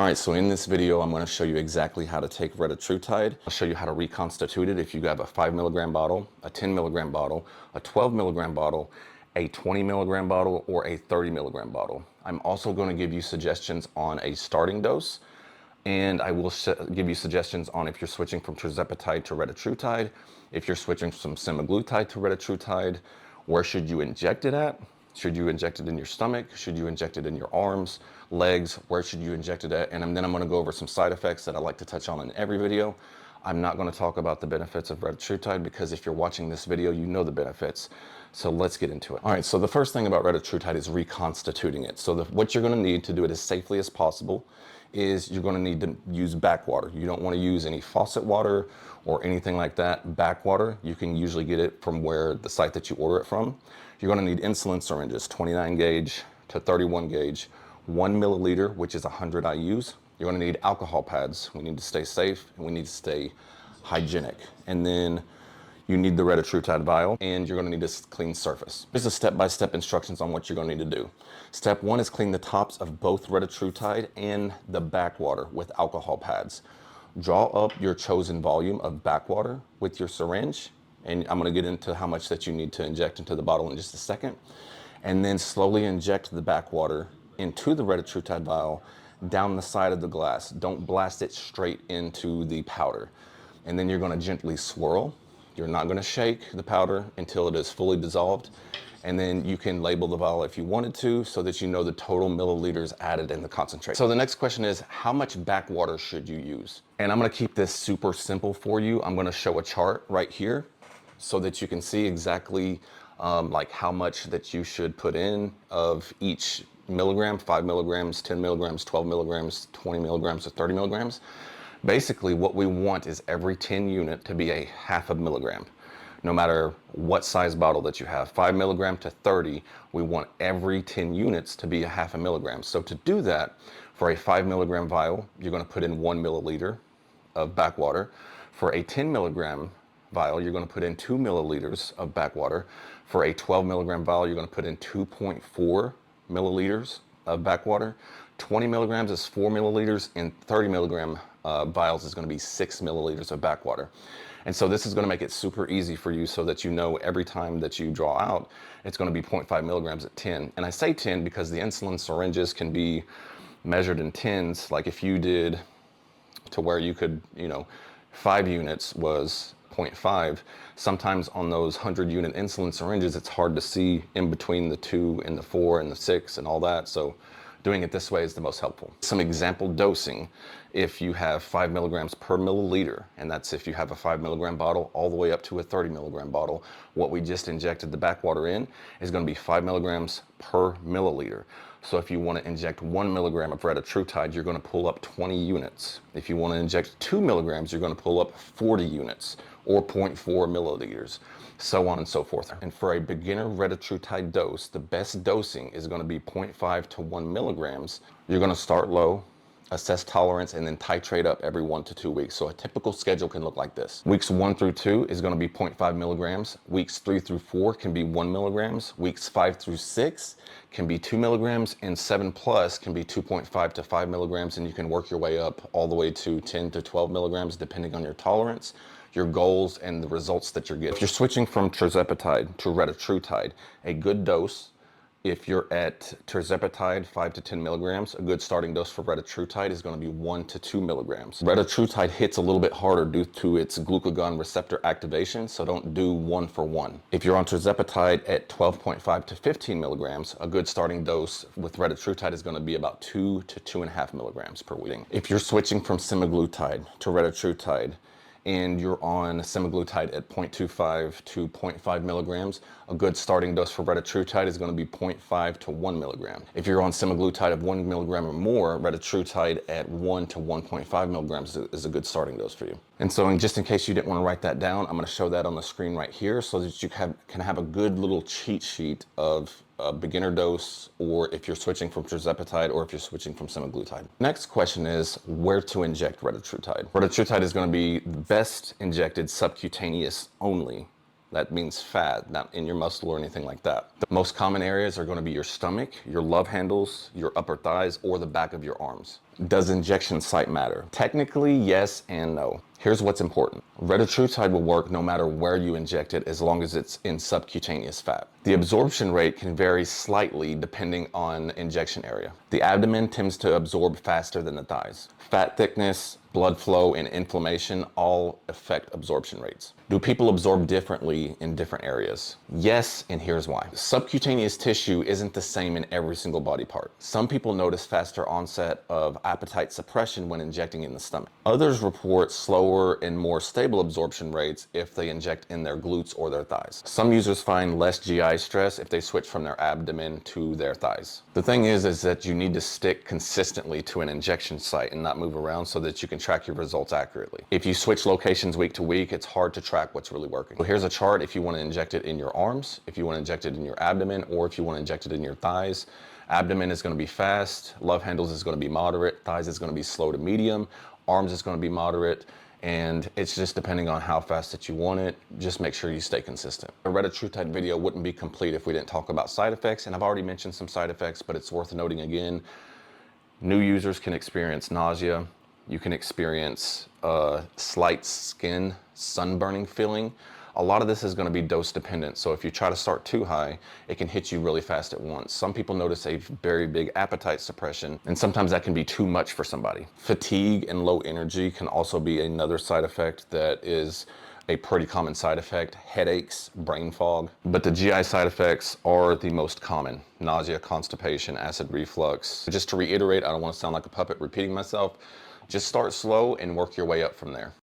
All right, so in this video, I'm going to show you exactly how to take retatrutide. I'll show you how to reconstitute it if you have a 5 milligram bottle, a 10 milligram bottle, a 12 milligram bottle, a 20 milligram bottle, or a 30 milligram bottle. I'm also going to give you suggestions on a starting dose, and I will give you suggestions on if you're switching from tirzepatide to retatrutide, if you're switching from semaglutide to retatrutide, where should you inject it at? Should you inject it in your stomach? Should you inject it in your arms, legs? Where should you inject it at? And then I'm going to go over some side effects that I like to touch on in every video. I'm not going to talk about the benefits of retatrutide because if you're watching this video, you know the benefits. So let's get into it. All right, so the first thing about retatrutide is reconstituting it. So what you're going to need to do it as safely as possible is you're going to need to use backwater. You don't want to use any faucet water or anything like that. Backwater, you can usually get it from where the site that you order it from. You're going to need insulin syringes, 29 gauge to 31 gauge, 1 milliliter, which is 100 IUs. You're going to need alcohol pads. We need to stay safe and we need to stay hygienic. And then you need the retatrutide vial, and you're going to need a clean surface. Here's the step-by-step instructions on what you're going to need to do. Step 1 is clean the tops of both retatrutide and the backwater with alcohol pads. Draw up your chosen volume of backwater with your syringe, and I'm going to get into how much that you need to inject into the bottle in just a second. And then slowly inject the backwater into the retatrutide vial down the side of the glass. Don't blast it straight into the powder. And then you're going to gently swirl. You're not going to shake the powder until it is fully dissolved. And then you can label the vial if you wanted to so that you know the total milliliters added in the concentrate. So the next question is, how much backwater should you use? And I'm going to keep this super simple for you. I'm going to show a chart right here so that you can see exactly like how much that you should put in of each milligram, 5 milligrams, 10 milligrams, 12 milligrams, 20 milligrams, or 30 milligrams. Basically, what we want is every 10 unit to be a half a milligram. No matter what size bottle that you have, 5 milligram to 30, we want every 10 units to be a half a milligram. So to do that, for a 5 milligram vial, you're going to put in 1 milliliter of backwater. For a 10 milligram vial, you're going to put in 2 milliliters of backwater. For a 12 milligram vial, you're going to put in 2.4 milliliters of backwater. 20 milligrams is 4 milliliters, and 30 milligram vials is going to be 6 milliliters of backwater. And so this is going to make it super easy for you so that you know every time that you draw out, it's going to be 0.5 milligrams at 10. And I say 10 because the insulin syringes can be measured in tens. Like if you did to where you could, 5 units was 0.5. Sometimes on those 100 unit insulin syringes, it's hard to see in between the 2 and the 4 and the 6 and all that. So doing it this way is the most helpful. Some example dosing, if you have 5 milligrams per milliliter, and that's if you have a 5 milligram bottle all the way up to a 30 milligram bottle, what we just injected the backwater in is going to be 5 milligrams per milliliter. So if you want to inject 1 milligram of retatrutide, you're going to pull up 20 units. If you want to inject 2 milligrams, you're going to pull up 40 units or 0.4 milliliters, so on and so forth. And for a beginner retatrutide dose, the best dosing is going to be 0.5 to 1 milligrams. You're going to start low, assess tolerance, and then titrate up every 1 to 2 weeks. So a typical schedule can look like this. Weeks 1 through 2 is going to be 0.5 milligrams. Weeks 3 through 4 can be 1 milligrams. Weeks 5 through 6 can be 2 milligrams, and 7 plus can be 2.5 to 5 milligrams, and you can work your way up all the way to 10 to 12 milligrams depending on your tolerance, your goals, and the results that you're getting. If you're switching from tirzepatide to retatrutide, a good dose, if you're at tirzepatide 5 to 10 milligrams, a good starting dose for retatrutide is going to be 1 to 2 milligrams. Retatrutide hits a little bit harder due to its glucagon receptor activation, so don't do 1 for 1. If you're on tirzepatide at 12.5 to 15 milligrams, a good starting dose with retatrutide is going to be about 2 to 2.5 milligrams per week. If you're switching from semaglutide to retatrutide, and you're on semaglutide at 0.25 to 0.5 milligrams, a good starting dose for retatrutide is going to be 0.5 to 1 milligram. If you're on semaglutide of 1 milligram or more, retatrutide at 1 to 1.5 milligrams is a good starting dose for you. And so just in case you didn't want to write that down, I'm going to show that on the screen right here so that you can have a good little cheat sheet of a beginner dose, or if you're switching from tirzepatide, or if you're switching from semaglutide. Next question is where to inject retatrutide. Retatrutide is going to be best injected subcutaneous only That means fat, not in your muscle or anything like that. The most common areas are going to be your stomach, your love handles, your upper thighs, or the back of your arms. Does injection site matter? Technically, yes and no. Here's what's important. Retatrutide will work no matter where you inject it as long as it's in subcutaneous fat. The absorption rate can vary slightly depending on injection area. The abdomen tends to absorb faster than the thighs. Fat thickness, blood flow, and inflammation all affect absorption rates. Do people absorb differently in different areas? Yes, and here's why. Subcutaneous tissue isn't the same in every single body part. Some people notice faster onset of appetite suppression when injecting in the stomach. Others report slower and more stable absorption rates if they inject in their glutes or their thighs. Some users find less GI stress if they switch from their abdomen to their thighs. The thing is that you need to stick consistently to an injection site and not move around so that you can track your results accurately. If you switch locations week to week, it's hard to track what's really working. So here's a chart if you want to inject it in your arms, if you want to inject it in your abdomen, or if you want to inject it in your thighs. Abdomen is going to be fast, love handles is going to be moderate, thighs is going to be slow to medium, arms is going to be moderate, and it's just depending on how fast that you want it. Just make sure you stay consistent. A retatrutide video wouldn't be complete if we didn't talk about side effects, and I've already mentioned some side effects, but it's worth noting again. New users can experience nausea. You can experience slight skin sunburning feeling. A lot of this is going to be dose dependent, so if you try to start too high, it can hit you really fast at once. Some people notice a very big appetite suppression, and sometimes that can be too much for somebody. Fatigue and low energy can also be another side effect that is a pretty common side effect. Headaches, brain fog. But the GI side effects are the most common. Nausea, constipation, acid reflux. Just to reiterate, I don't want to sound like a puppet repeating myself. Just start slow and work your way up from there.